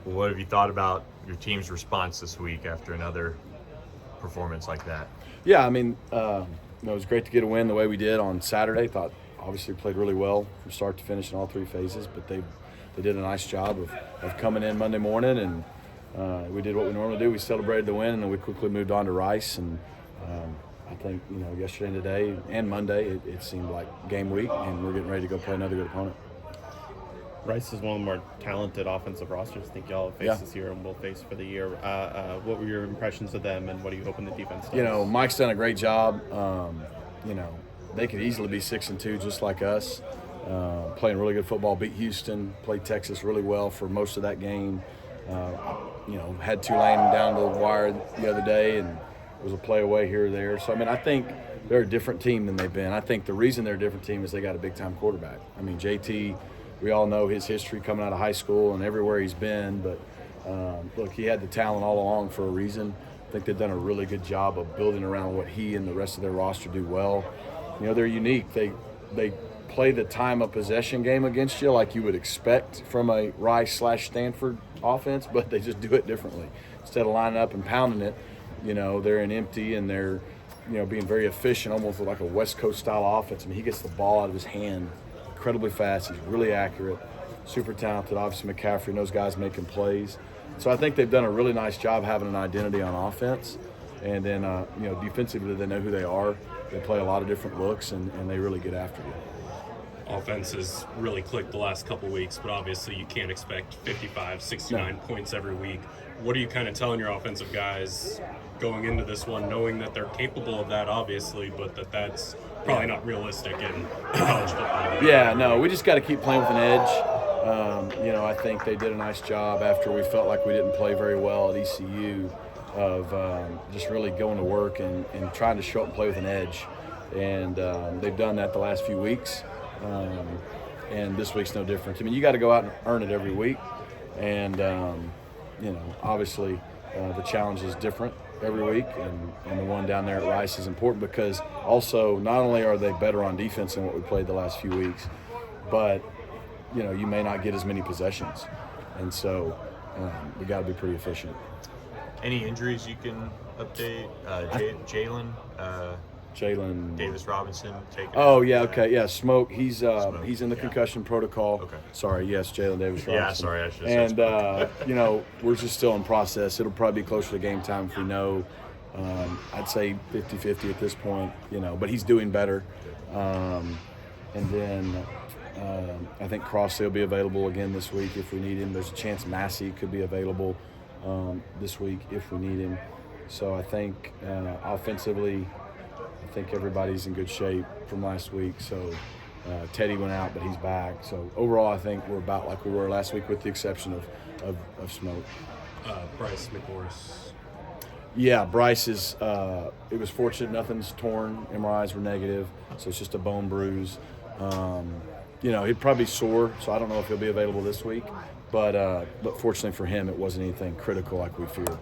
Well, what have you thought about your team's response this week after another performance like that? Yeah, I mean, it was great to get a win the way we did on Saturday. Thought obviously played really well from start to finish in all three phases, but they did a nice job of coming in Monday morning, and we did what we normally do. We celebrated the win, and then we quickly moved on to Rice. And I think yesterday and today and Monday it seemed like game week, and we're getting ready to go play another good opponent. Rice is one of the more talented offensive rosters I think y'all have faced this year and will face for the year. What were your impressions of them, and what are you hoping the defense does? Mike's done a great job. They could easily be 6-2 just like us. Playing really good football, beat Houston, played Texas really well for most of that game. Had Tulane down to the wire the other day, and it was a play away here or there. So, I think they're a different team than they've been. I think the reason they're a different team is they got a big-time quarterback. JT, we all know his history coming out of high school and everywhere he's been, but look, he had the talent all along for a reason. I think they've done a really good job of building around what he and the rest of their roster do well. They're unique. They play the time of possession game against you like you would expect from a Rice/Stanford offense, but they just do it differently. Instead of lining up and pounding it, they're in empty, and they're being very efficient, almost like a West Coast style offense. He gets the ball out of his hand incredibly fast. He's really accurate, super talented. Obviously McCaffrey and those guys making plays. So I think they've done a really nice job having an identity on offense. And then, defensively, they know who they are. They play a lot of different looks, and they really get after you. Offense has really clicked the last couple weeks, but obviously you can't expect 55, 69 points every week. What are you kind of telling your offensive guys going into this one, knowing that they're capable of that, obviously, but that's probably not realistic in college football? Yeah, no, we just got to keep playing with an edge. I think they did a nice job after we felt like we didn't play very well at ECU of just really going to work and trying to show up and play with an edge. And they've done that the last few weeks. And this week's no different. You got to go out and earn it every week. And, obviously the challenge is different every week. And the one down there at Rice is important because also not only are they better on defense than what we played the last few weeks, but, you may not get as many possessions. And so we got to be pretty efficient. Any injuries you can update? Jalen Davis Robinson taking. Oh yeah, okay, yeah. Smoke. He's Smoke. He's in the concussion protocol. Okay. Sorry, yes, Jalen Davis Robinson. Yeah, sorry, I should have said And we're just still in process. It'll probably be closer to game time if we know. I'd say 50-50 at this point. But he's doing better. And then I think Crossley will be available again this week if we need him. There's a chance Massey could be available this week if we need him. So I think offensively, I think everybody's in good shape from last week. So Teddy went out, but he's back. So overall, I think we're about like we were last week, with the exception of Smoke. Bryce McMorris. Yeah, Bryce is. It was fortunate nothing's torn. MRIs were negative, so it's just a bone bruise. He'd probably be sore, so I don't know if he'll be available this week. But fortunately for him, it wasn't anything critical like we feared.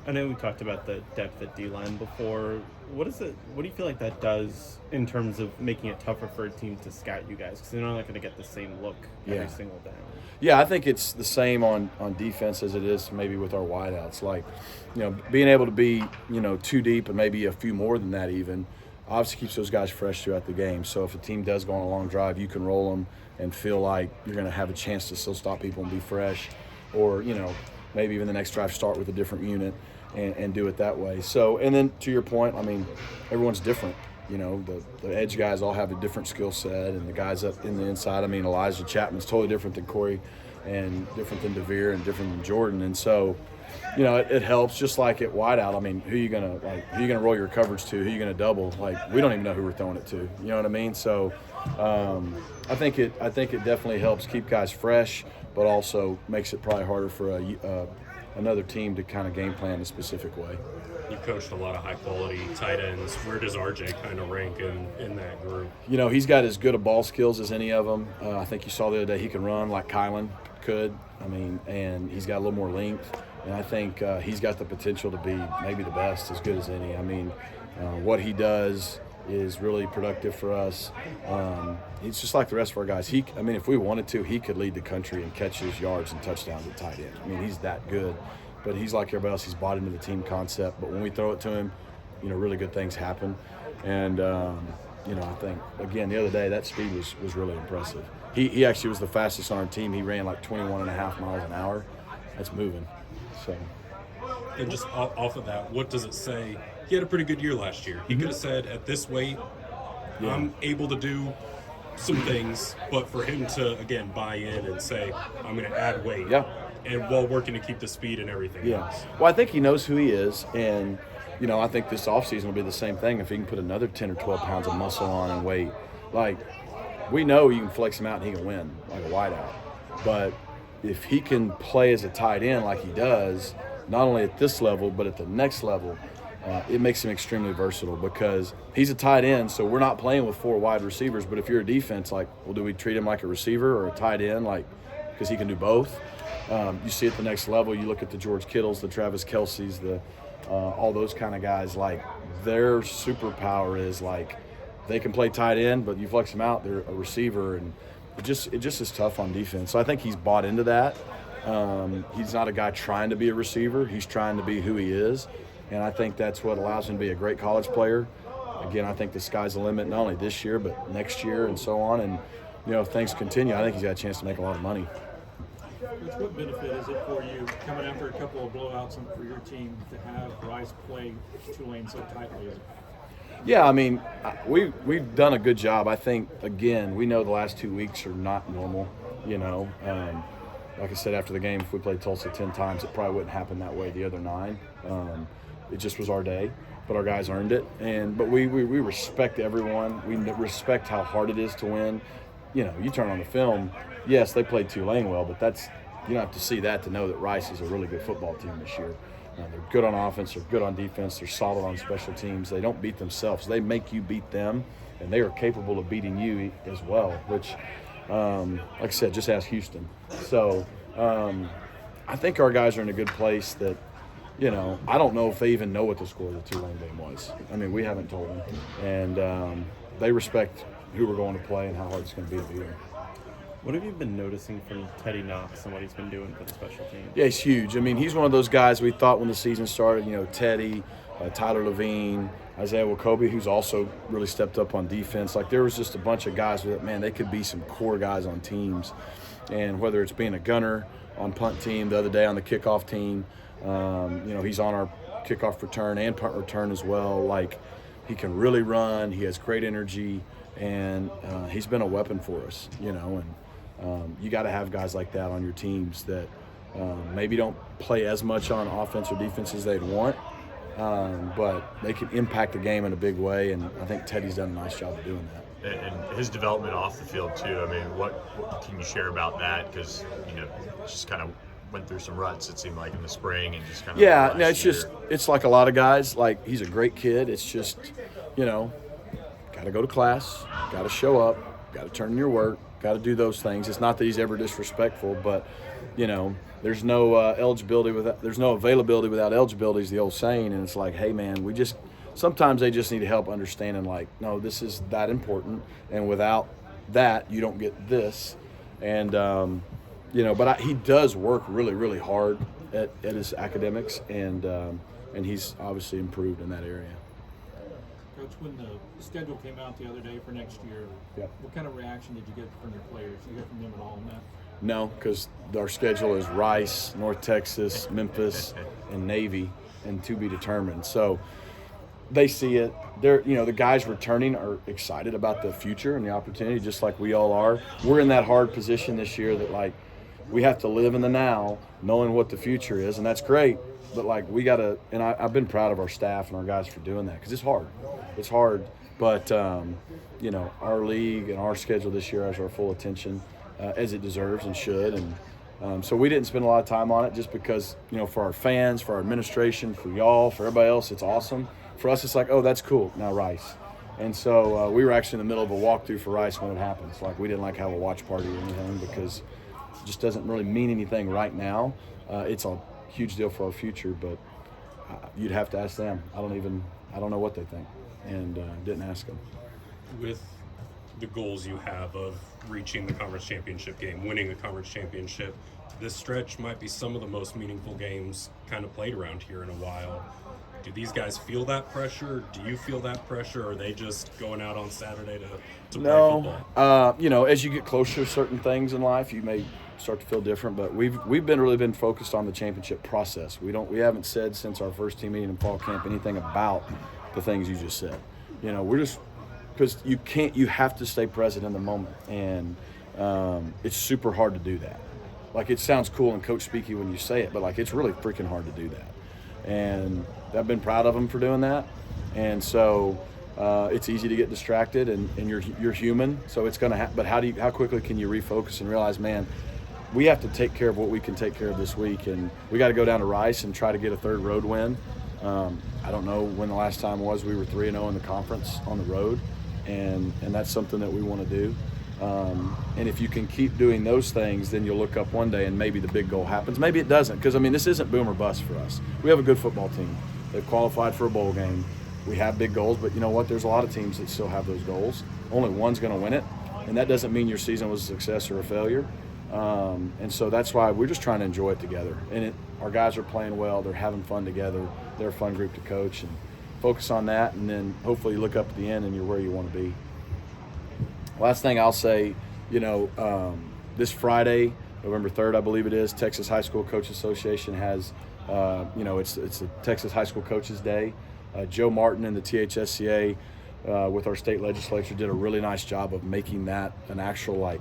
I know we talked about the depth at D-line before. What do you feel like that does in terms of making it tougher for a team to scout you guys? Because they're not going to get the same look every single down. Yeah, I think it's the same on defense as it is maybe with our wideouts. Like, being able to be, too deep and maybe a few more than that even, obviously keeps those guys fresh throughout the game. So if a team does go on a long drive, you can roll them and feel like you're going to have a chance to still stop people and be fresh. Or, maybe even the next drive start with a different unit and do it that way. So, and then to your point, everyone's different. The edge guys all have a different skill set, and the guys up in the inside, Elijah Chapman's totally different than Corey and different than DeVere and different than Jordan. And so, it helps just like at wideout. Who you gonna roll your coverage to? Who you gonna double? We don't even know who we're throwing it to. You know what I mean? So I think it definitely helps keep guys fresh, but also makes it probably harder for another team to kind of game plan a specific way. You coached a lot of high-quality tight ends. Where does RJ kind of rank in that group? He's got as good a ball skills as any of them. I think you saw the other day he can run like Kylan could. And he's got a little more length. And I think he's got the potential to be maybe the best, as good as any. What he does is really productive for us. He's just like the rest of our guys. If we wanted to, he could lead the country in catches, yards, and touchdowns at tight end. I mean, he's that good. But he's like everybody else. He's bought into the team concept. But when we throw it to him, really good things happen. And, I think, again, the other day, that speed was really impressive. He actually was the fastest on our team. He ran like 21.5 miles an hour. That's moving. So. And just off of that, what does it say? He had a pretty good year last year. He could have said, at this weight, I'm able to do some things, but for him to, again, buy in and say, I'm going to add weight, and while working to keep the speed and everything else. Well, I think he knows who he is, and, I think this offseason will be the same thing if he can put another 10 or 12 pounds of muscle on and weight. Like, we know you can flex him out and he can win, like a wideout. But if he can play as a tight end like he does, not only at this level, but at the next level, it makes him extremely versatile because he's a tight end, so we're not playing with 4 wide receivers. But if you're a defense, do we treat him like a receiver or a tight end, because he can do both? You see at the next level, you look at the George Kittles, the Travis Kelce's, all those kind of guys, their superpower is, they can play tight end, but you flex them out, they're a receiver, and it just is tough on defense. So I think he's bought into that. He's not a guy trying to be a receiver. He's trying to be who he is. And I think that's what allows him to be a great college player. Again, I think the sky's the limit, not only this year, but next year and so on. And, if things continue, I think he's got a chance to make a lot of money. Coach, what benefit is it for you coming after a couple of blowouts for your team to have Rice play Tulane so tightly? Yeah, we've done a good job. I think, again, we know the last 2 weeks are not normal, Like I said, after the game, if we played Tulsa 10 times, it probably wouldn't happen that way the other 9. It just was our day, but our guys earned it. But we respect everyone. We respect how hard it is to win. You turn on the film, yes, they played Tulane well, but you don't have to see that to know that Rice is a really good football team this year. They're good on offense, they're good on defense, they're solid on special teams. They don't beat themselves. They make you beat them, and they are capable of beating you as well, which like I said, just ask Houston. So I think our guys are in a good place that, I don't know if they even know what the score of the Tulane game was. We haven't told them. And they respect who we're going to play and how hard it's going to be to beat them. What have you been noticing from Teddy Knox and what he's been doing for the special teams? Yeah, he's huge. He's one of those guys we thought when the season started, Teddy, Tyler Levine, Isaiah Wakobe, who's also really stepped up on defense. There was just a bunch of guys that, they could be some core guys on teams. And whether it's being a gunner on punt team, the other day on the kickoff team, he's on our kickoff return and punt return as well. He can really run. He has great energy, and he's been a weapon for us, and you got to have guys like that on your teams that maybe don't play as much on offense or defense as they'd want, but they can impact the game in a big way, and I think Teddy's done a nice job of doing that. And his development off the field too. What can you share about that? Because just kind of went through some ruts. It seemed like in the spring and just kind of it's like a lot of guys. He's a great kid. It's just got to go to class, got to show up, got to turn in your work, got to do those things. It's not that he's ever disrespectful, but there's no there's no availability without eligibility is the old saying, and it's hey man, sometimes they just need help understanding, no, this is that important, and without that, you don't get this. And, but he does work really, really hard at his academics, and he's obviously improved in that area. Coach, when the schedule came out the other day for next year, what kind of reaction did you get from your players? Did you hear from them at all on that? No, because our schedule is Rice, North Texas, Memphis, and Navy, and to be determined. So they see it. The guys returning are excited about the future and the opportunity, just like we all are. We're in that hard position this year that we have to live in the now, knowing what the future is, and that's great. But we gotta, and I've been proud of our staff and our guys for doing that because it's hard. It's hard, but our league and our schedule this year has our full attention, as it deserves and should. And so we didn't spend a lot of time on it just because for our fans, for our administration, for y'all, for everybody else, it's awesome. For us, it's oh, that's cool. Now Rice. And so we were actually in the middle of a walkthrough for Rice when it happened. It's we didn't have a watch party or anything because it just doesn't really mean anything right now. It's a huge deal for our future, but you'd have to ask them. I don't know what they think. and didn't ask them. With the goals you have of reaching the conference championship game, winning a conference championship, this stretch might be some of the most meaningful games kind of played around here in a while. Do these guys feel that pressure? Do you feel that pressure? Or are they just going out on Saturday to play football? You know, as you get closer to certain things in life, you may start to feel different. But we've really been focused on the championship process. We haven't said since our first team meeting in fall camp anything about the things you just said. You know, we're just because you have to stay present in the moment, and it's super hard to do that. Like, it sounds cool and coach speaky when you say it, but like, it's really freaking hard to do that. And I've been proud of them for doing that. And so it's easy to get distracted, and you're human, so it's going to but how quickly can you refocus and realize, man, we have to take care of what we can take care of this week, and we got to go down to Rice and try to get a third road win. I don't know when the last time was we were 3-0 in the conference on the road, and that's something that we want to do. And if you can keep doing those things, then you'll look up one day and maybe the big goal happens. Maybe it doesn't, because, I mean, this isn't boom or bust for us. We have a good football team. They've qualified for a bowl game. We have big goals, but you know what? There's a lot of teams that still have those goals. Only one's going to win it, and that doesn't mean your season was a success or a failure. And so that's why we're just trying to enjoy it together. And our guys are playing well. They're having fun together. They're a fun group to coach, and focus on that, and then hopefully you look up at the end and you're where you want to be. Last thing I'll say, you know, this Friday, November 3rd, I believe it is, Texas High School Coaches Association has, you know, it's the Texas High School Coaches Day. Joe Martin and the THSCA with our state legislature did a really nice job of making that an actual, like,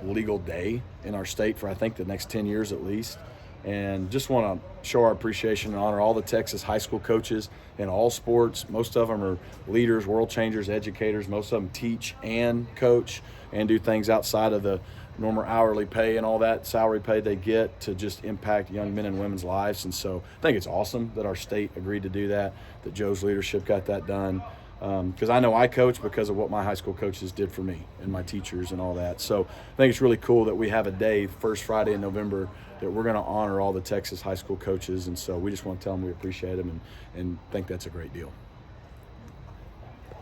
legal day in our state for, I think, the next 10 years at least. And just want to show our appreciation and honor all the Texas high school coaches in all sports. Most of them are leaders, world changers, educators. Most of them teach and coach and do things outside of the normal hourly pay and all that salary pay they get to just impact young men and women's lives. And so I think it's awesome that our state agreed to do that, that Joe's leadership got that done. Because I know I coach because of what my high school coaches did for me and my teachers and all that. So I think it's really cool that we have a day, first Friday in November, that we're going to honor all the Texas high school coaches. And so we just want to tell them we appreciate them and think that's a great deal.